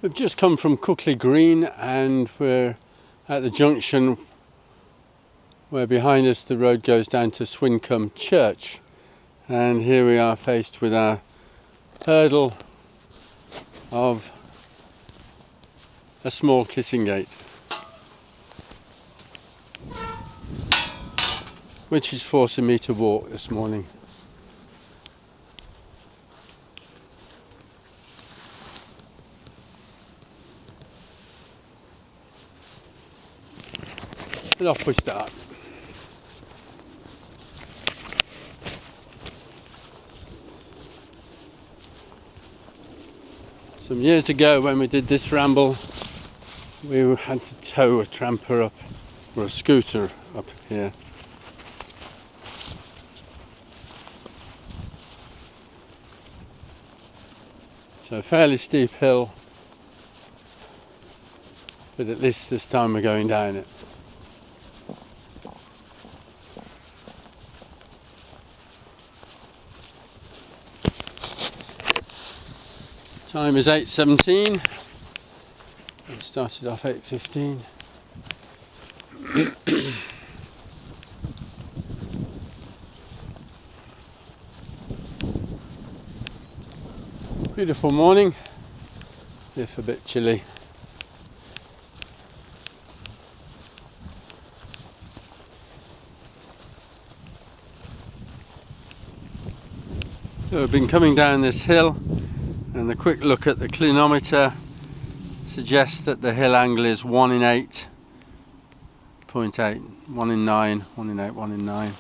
We've just come from Cookley Green and we're at the junction where behind us the road goes down to Swyncombe Church, and here we are faced with our hurdle of a small kissing gate, which is forcing me to walk this morning. And off we start. Some years ago when we did this ramble, we had to tow a tramper up, or a scooter up here. So a fairly steep hill, but at least this time we're going down it. Time is 8:17. It started off 8:15. Beautiful morning, if a bit chilly. So we've been coming down this hill, and a quick look at the clinometer suggests that the hill angle is 1 in 8.8, 1 in 9, 1 in 8, 1 in 9.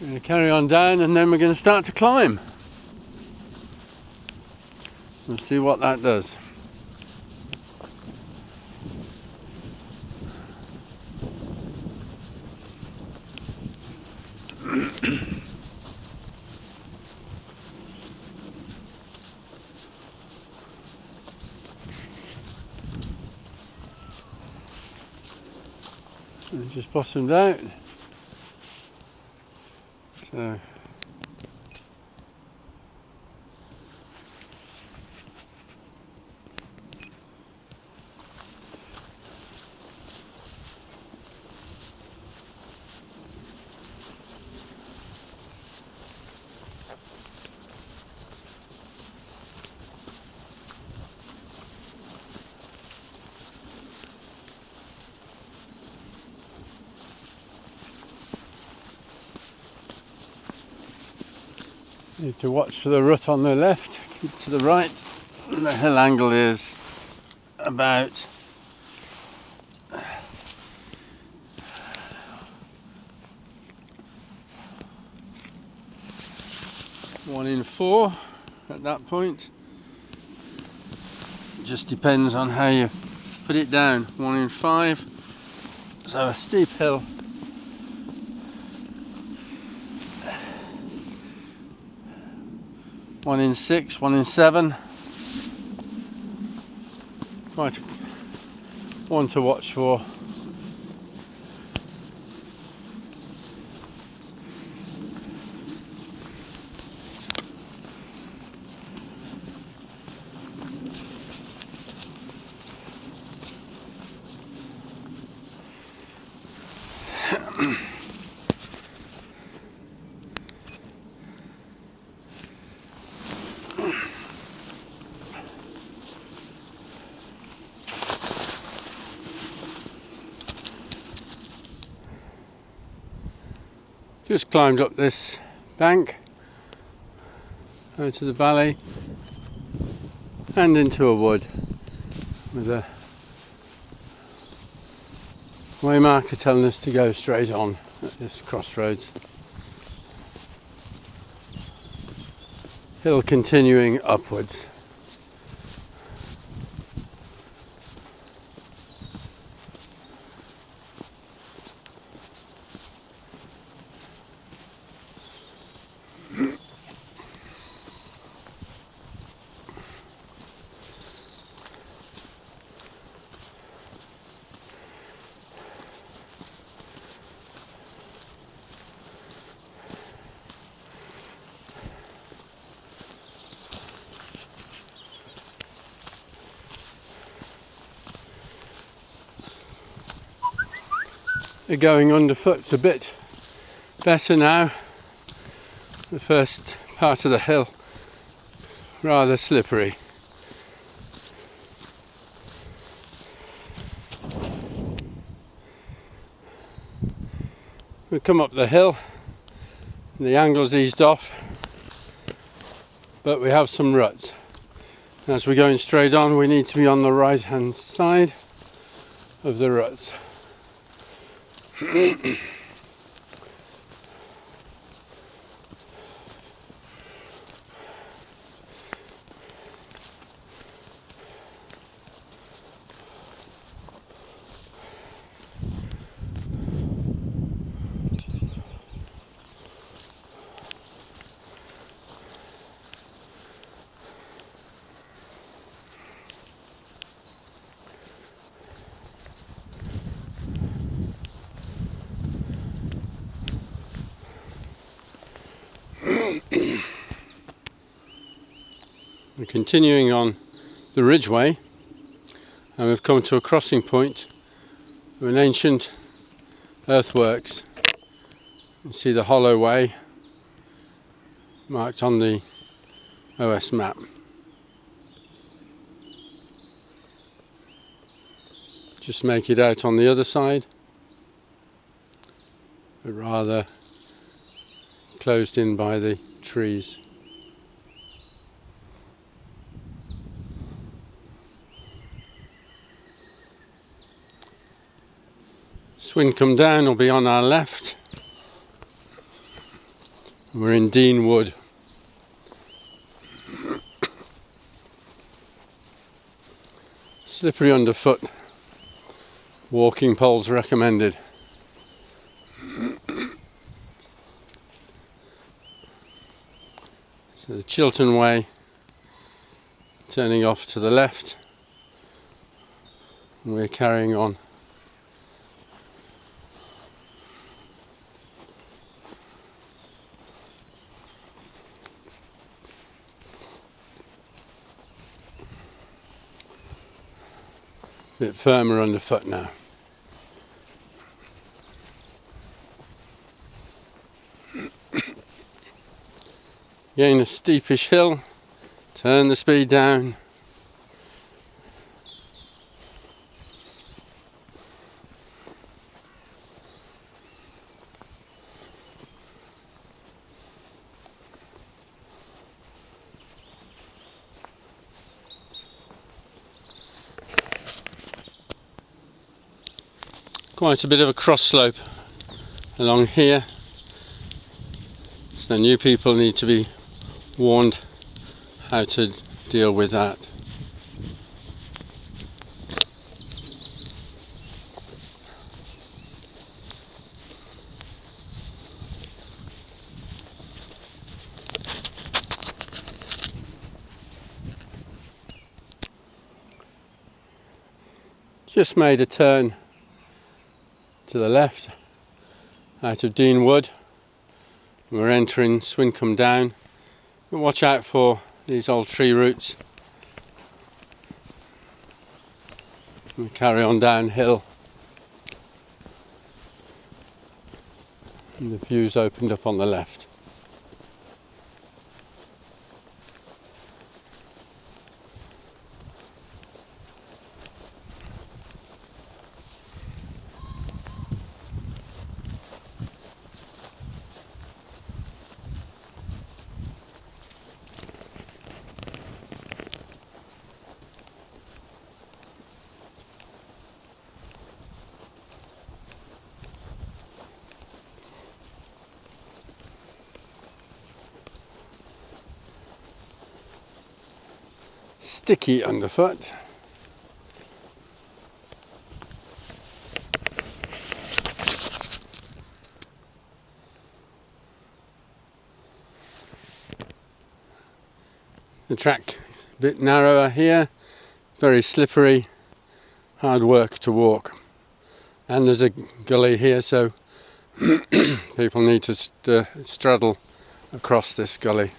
We're going to carry on down and then we're going to start to climb. We'll see what that does. It just bottomed out. So need to watch for the rut on the left, keep to the right. And the hill angle is about 1 in 4 at that point. It just depends on how you put it down. 1 in 5, so a steep hill. One in 6, 1 in 7. Quite one to watch for. Just climbed up this bank out to the valley and into a wood with a waymarker telling us to go straight on at this crossroads. Hill continuing upwards. The going underfoot's a bit better now. The first part of the hill rather slippery. We come up the hill, the angle's eased off, but we have some ruts. As we're going straight on, we need to be on the right hand side of the ruts. We're continuing on the Ridgeway, and we've come to a crossing point of an ancient earthworks. You see the hollow way marked on the OS map. Just make it out on the other side, but rather closed in by the trees. Swyncombe Down will be on our left. We're in Dean Wood. Slippery underfoot. Walking poles recommended. So the Chiltern Way, turning off to the left, and we're carrying on. A bit firmer underfoot now. Again a steepish hill, turn the speed down. Quite a bit of a cross slope along here, so new people need to be warned how to deal with that. Just made a turn to the left out of Dean Wood. We're entering Swyncombe Down, but watch out for these old tree roots. We carry on downhill, and the view's opened up on the left. Sticky underfoot. The track a bit narrower here, very slippery, hard work to walk. And there's a gully here, so people need to straddle across this gully.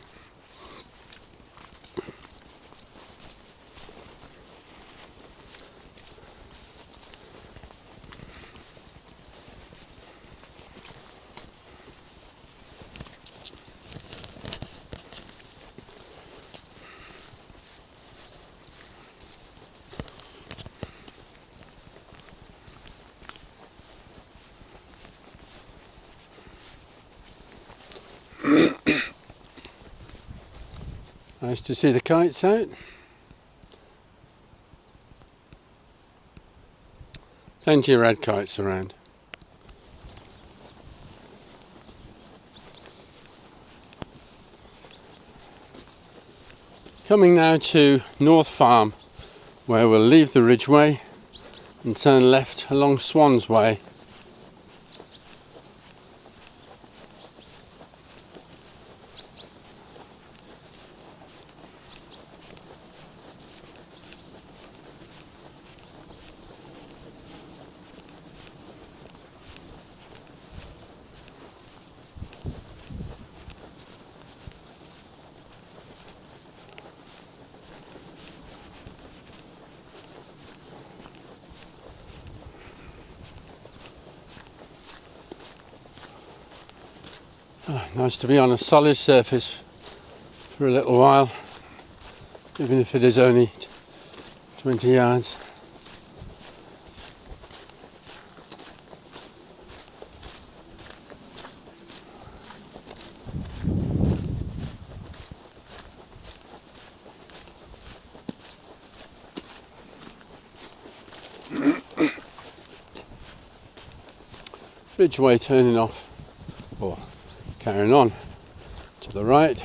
Nice to see the kites out. Plenty of red kites around. Coming now to North Farm, where we'll leave the Ridgeway and turn left along Swans Way. Oh, nice to be on a solid surface for a little while, even if it is only 20 yards. Ridgeway turning off, or carrying on to the right.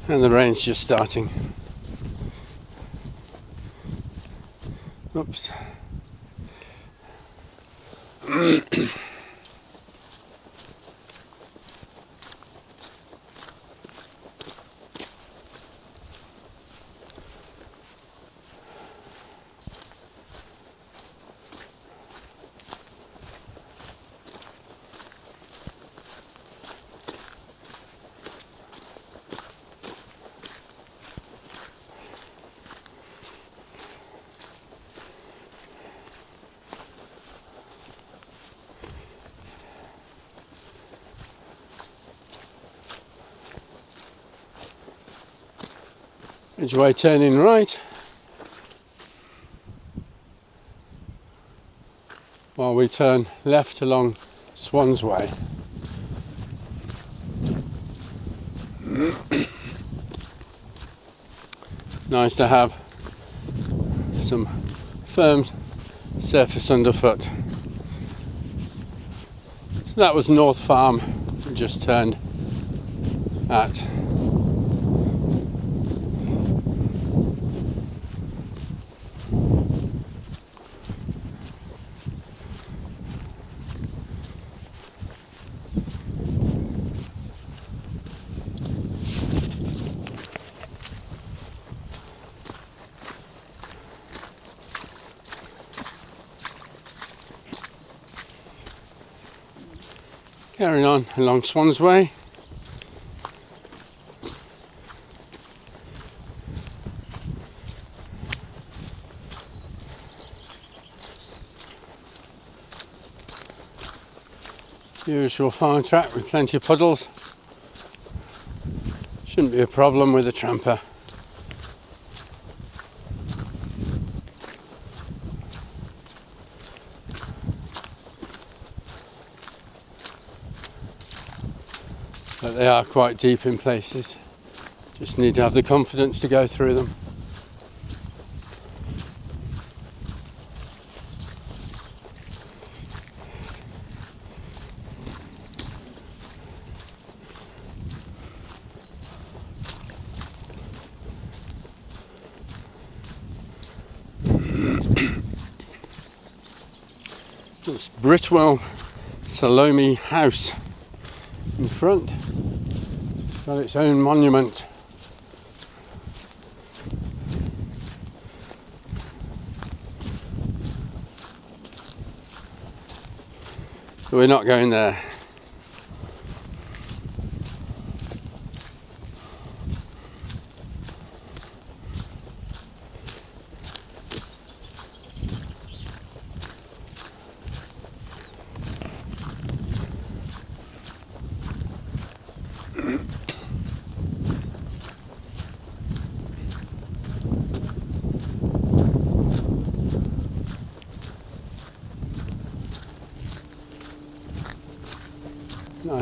And the rain's just starting. Oops. Ridgeway turning right, while we turn left along Swans Way. Nice to have some firm surface underfoot. So that was North Farm we just turned at. Carrying on along Swans Way. Usual farm track with plenty of puddles. Shouldn't be a problem with a tramper. But they are quite deep in places. Just need to have the confidence to go through them. It's Britwell Salome House in front. It's got its own monument. So we're not going there.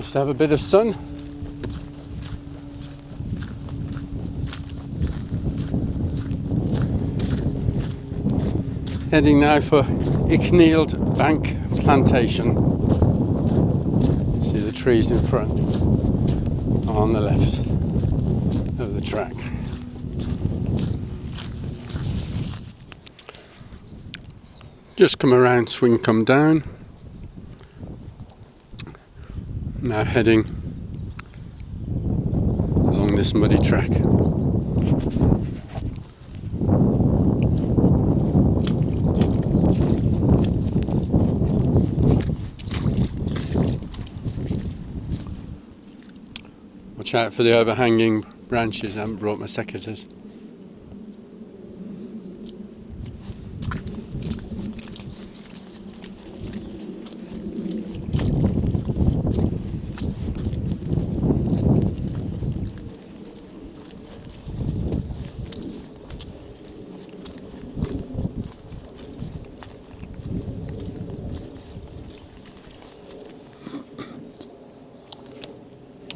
Nice to have a bit of sun. Heading now for Icknield Bank Plantation. See the trees in front on the left of the track. Just come around Swyncombe Down. Now heading along this muddy track. Watch out for the overhanging branches. I haven't brought my secateurs.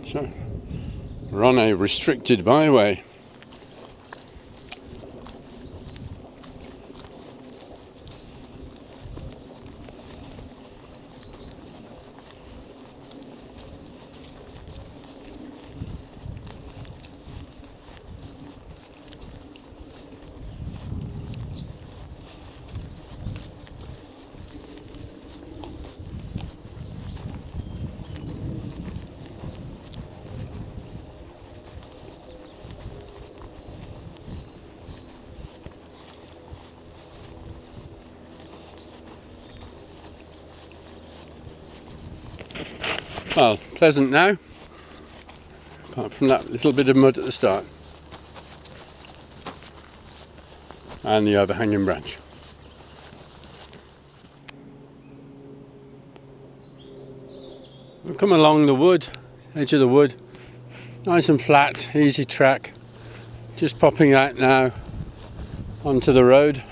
So, we're on a restricted byway. Well, pleasant now, apart from that little bit of mud at the start and the overhanging branch. We've come along the wood, edge of the wood, nice and flat, easy track, just popping out now onto the road.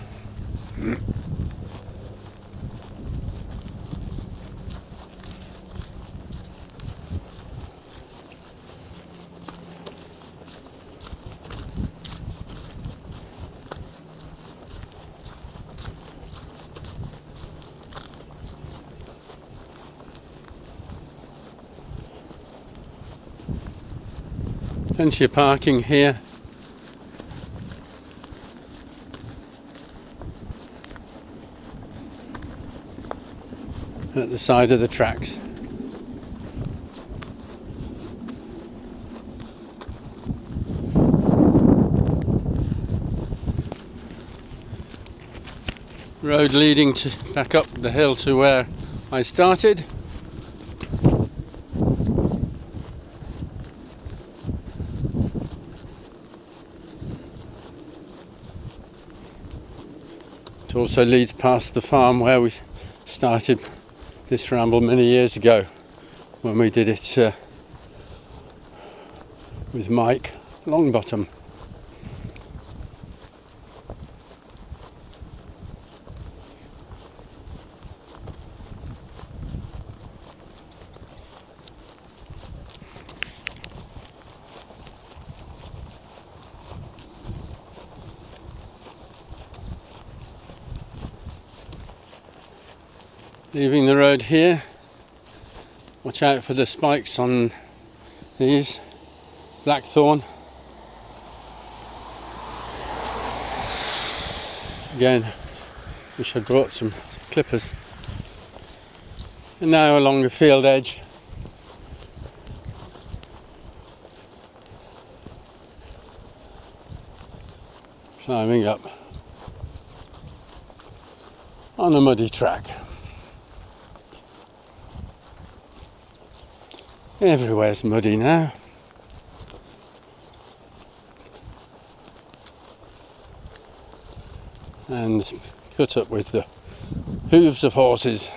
Plenty of parking here. At the side of the tracks. Road leading back up the hill to where I started. It also leads past the farm where we started this ramble many years ago when we did it with Mike Longbottom. Leaving the road here, watch out for the spikes on these, blackthorn. Again, wish I'd brought some clippers. And now along the field edge. Climbing up on a muddy track. Everywhere's muddy now. And cut up with the hooves of horses.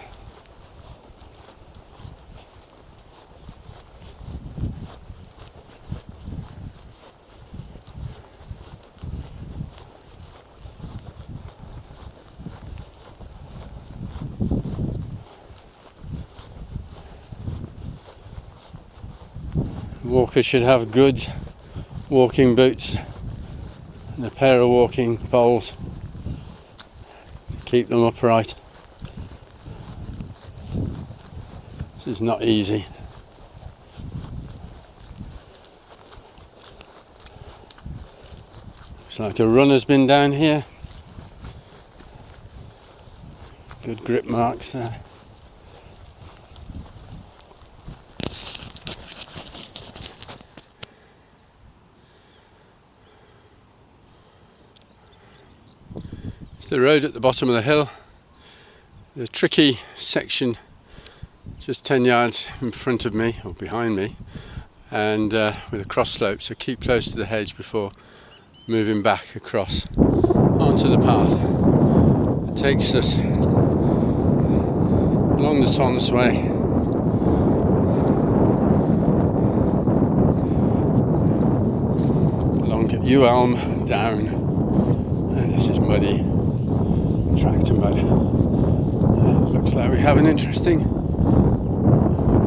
Walkers should have good walking boots and a pair of walking poles to keep them upright. This is not easy. Looks like a runner's been down here. Good grip marks there. It's the road at the bottom of the hill. The tricky section just 10 yards in front of me, or behind me, and with a cross slope, so keep close to the hedge before moving back across onto the path. It takes us along the Swans Way, along Elm Down, and this is muddy, tractor mud. Looks like we have an interesting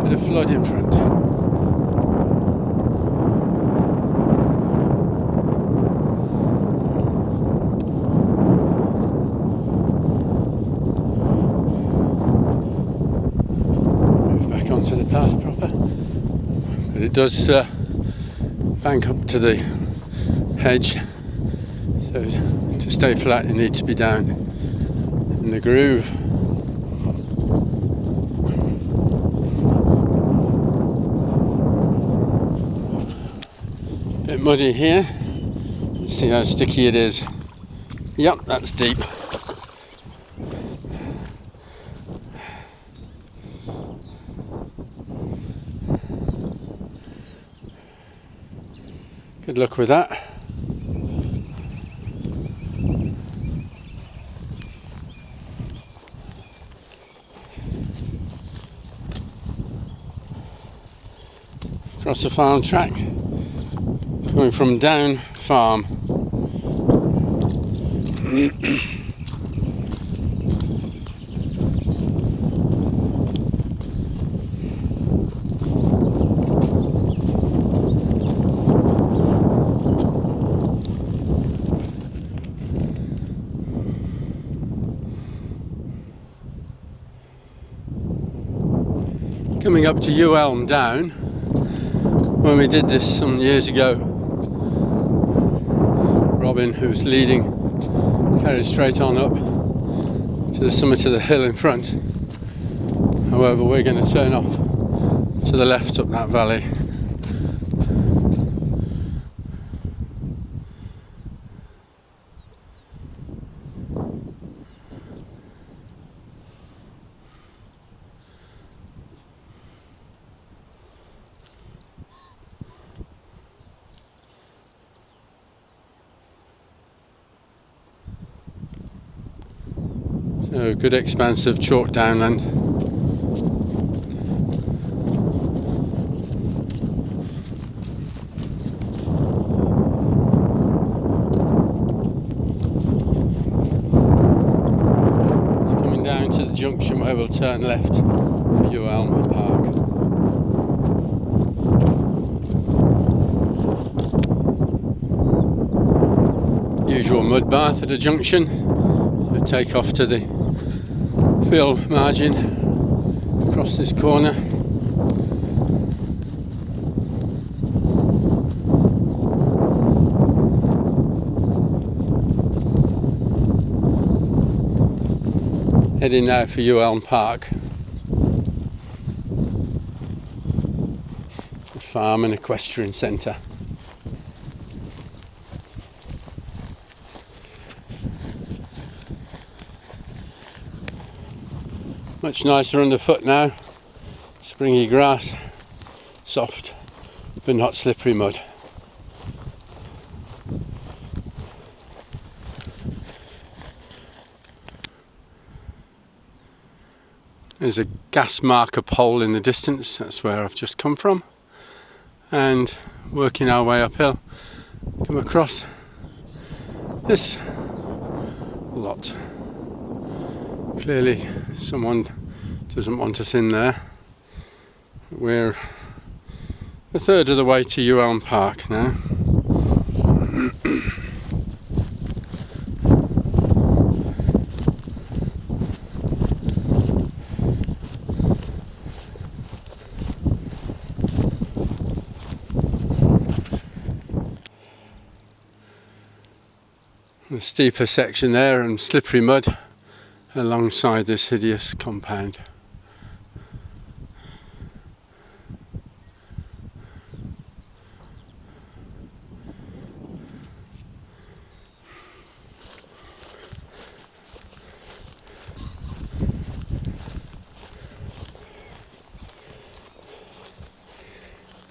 bit of flood in front. Onto the path proper, but it does bank up to the hedge, so to stay flat you need to be down in the groove. Bit muddy here, let's see how sticky it is. Yep, that's deep. Good luck with that. Across the farm track, coming from Down Farm. Coming up to Elm Down, when we did this some years ago, Robin, who was leading, carried straight on up to the summit of the hill in front. However, we're going to turn off to the left up that valley. So good expanse of chalk downland. It's coming down to the junction where we'll turn left for Elm Park. Usual mud bath at a junction. So take off to the field margin across this corner. Heading now for Elm Park, a farm and equestrian centre. Much nicer underfoot now, springy grass, soft but not slippery mud. There's a gas marker pole in the distance, that's where I've just come from, and working our way uphill, come across this lot. Clearly someone doesn't want us in there. We're A third of the way to Elm Park now. A steeper section there and slippery mud alongside this hideous compound.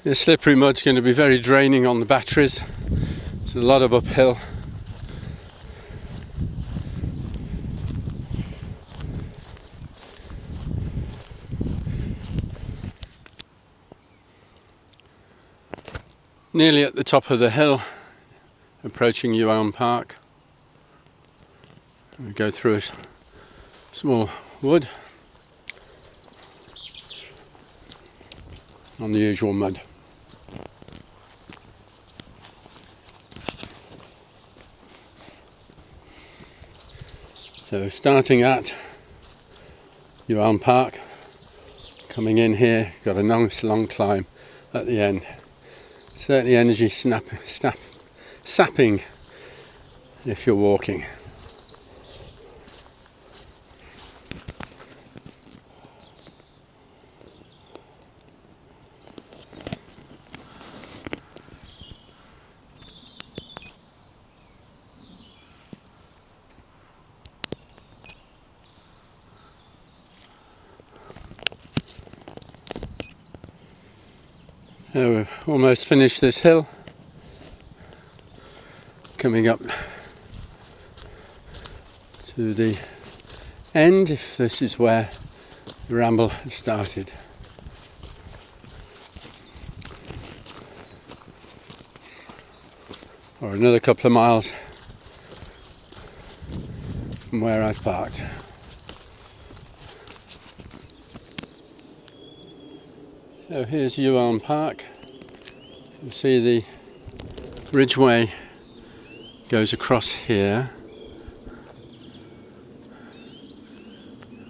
The slippery mud's going to be very draining on the batteries. It's a lot of uphill. Nearly at the top of the hill, approaching Elm Park. We go through a small wood on the usual mud. So starting at Elm Park, coming in here, got a nice long climb at the end. Certainly energy sapping if you're walking. So we've almost finished this hill, coming up to the end, if this is where the ramble started. Or another couple of miles from where I've parked. So here's Elm Park. You see the Ridgeway goes across here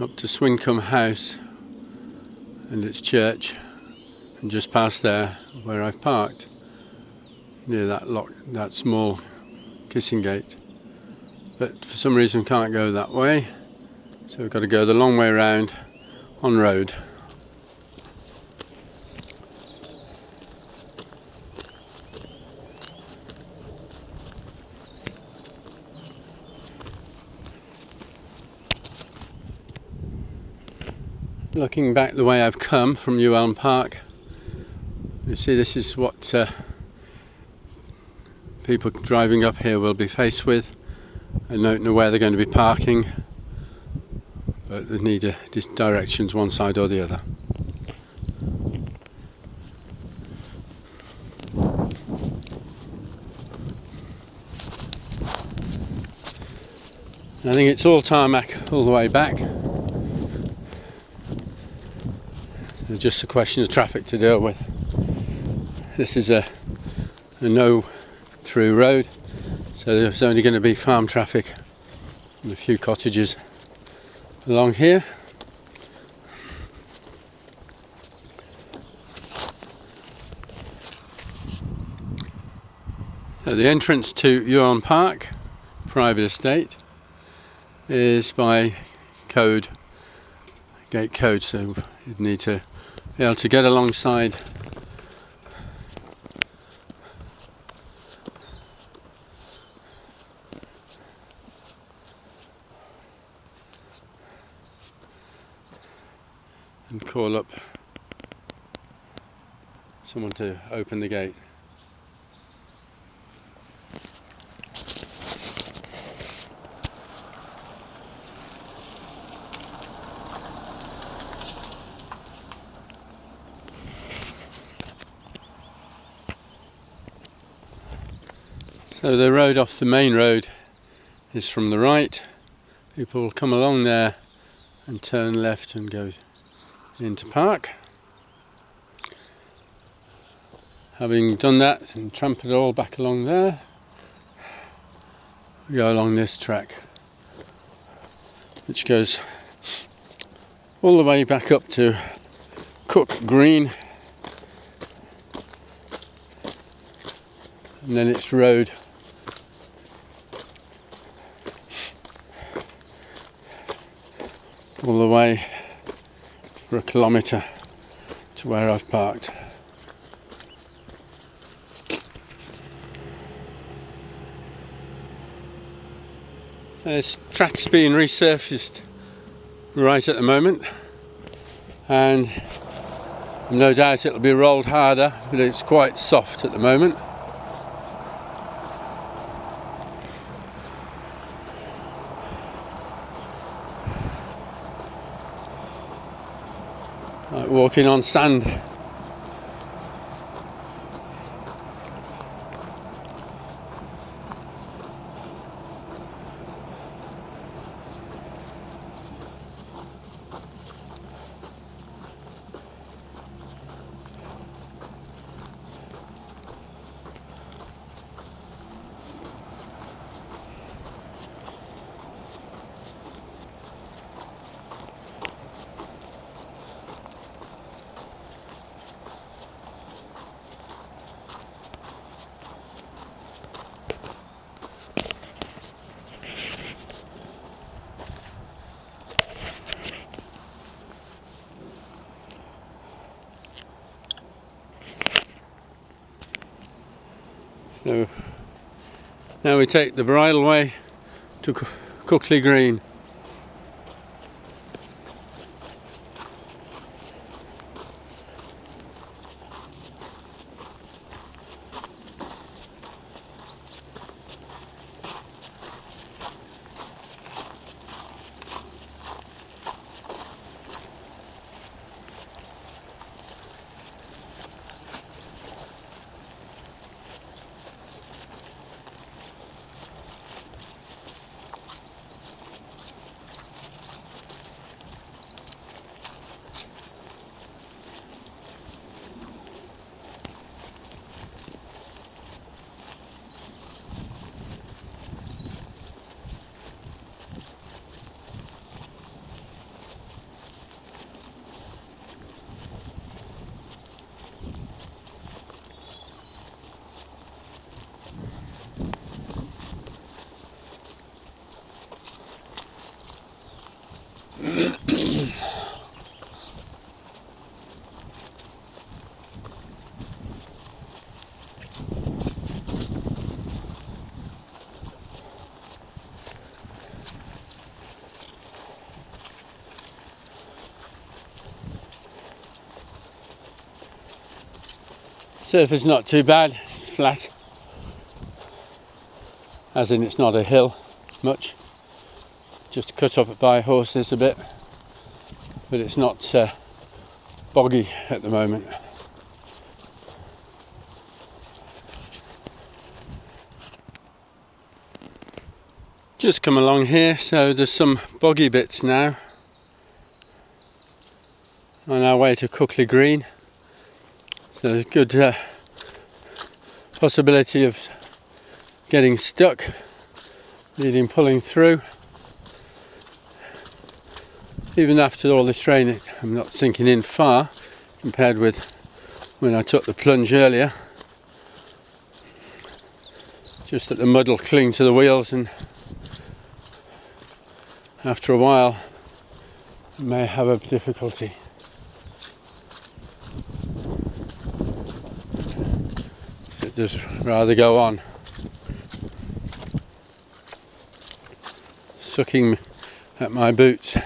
up to Swyncombe House and its church, and just past there where I've parked, near that small kissing gate. But for some reason can't go that way, so we've got to go the long way around on road. Looking back the way I've come from Elm Park, you see this is what people driving up here will be faced with. They don't know where they're going to be parking, but they need directions one side or the other. I think it's all tarmac all the way back. It's just a question of traffic to deal with. This is a no-through road, so there's only going to be farm traffic and a few cottages along here. So the entrance to Elm Park, private estate, is by code, gate code, so you'd need to be able to get alongside and call up someone to open the gate. So the road off the main road is from the right. People will come along there and turn left and go into park. Having done that and tramped it all back along there, we go along this track, which goes all the way back up to Cook Green, and then it's road all the way for a kilometre to where I've parked. This track's being resurfaced right at the moment, and no doubt it'll be rolled harder, but it's quite soft at the moment. Like walking on sand. So now we take the bridle way to Cookley Green. Surface not too bad, it's flat, as in it's not a hill much, just cut up by horses a bit, but it's not boggy at the moment. Just come along here, so there's some boggy bits now on our way to Cookley Green. So there's a good possibility of getting stuck, needing pulling through. Even after all this rain, I'm not sinking in far compared with when I took the plunge earlier. Just that the mud will cling to the wheels, and after a while I may have a difficulty. Just rather go on. Sucking at my boots.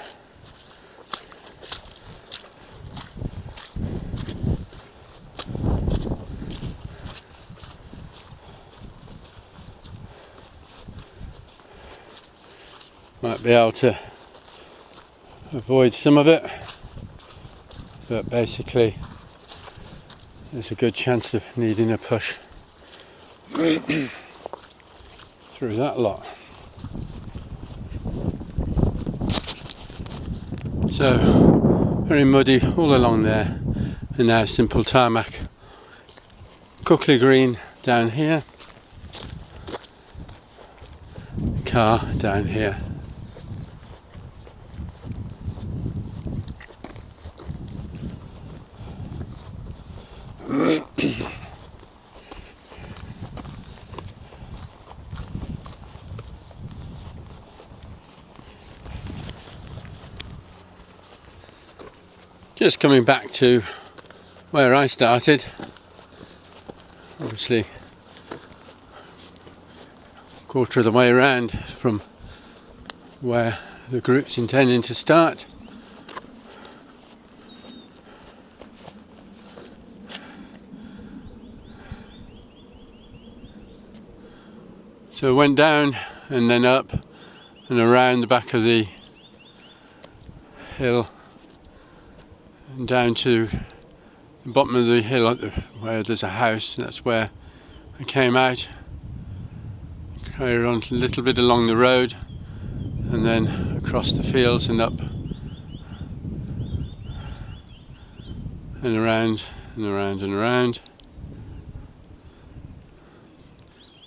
Might be able to avoid some of it, but basically there's a good chance of needing a push through that lot. So very muddy all along there, and now simple tarmac Cookley Green down here, car down here. Just coming back to where I started, obviously a quarter of the way around from where the group's intending to start. So I went down and then up and around the back of the hill and down to the bottom of the hill where there's a house, and that's where I came out. Carried on a little bit along the road and then across the fields and up and around and around and around.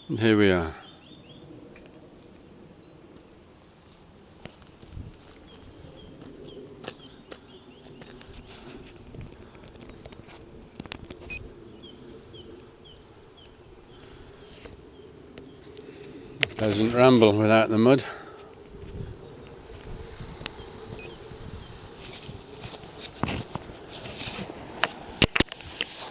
And here we are. Pleasant ramble without the mud.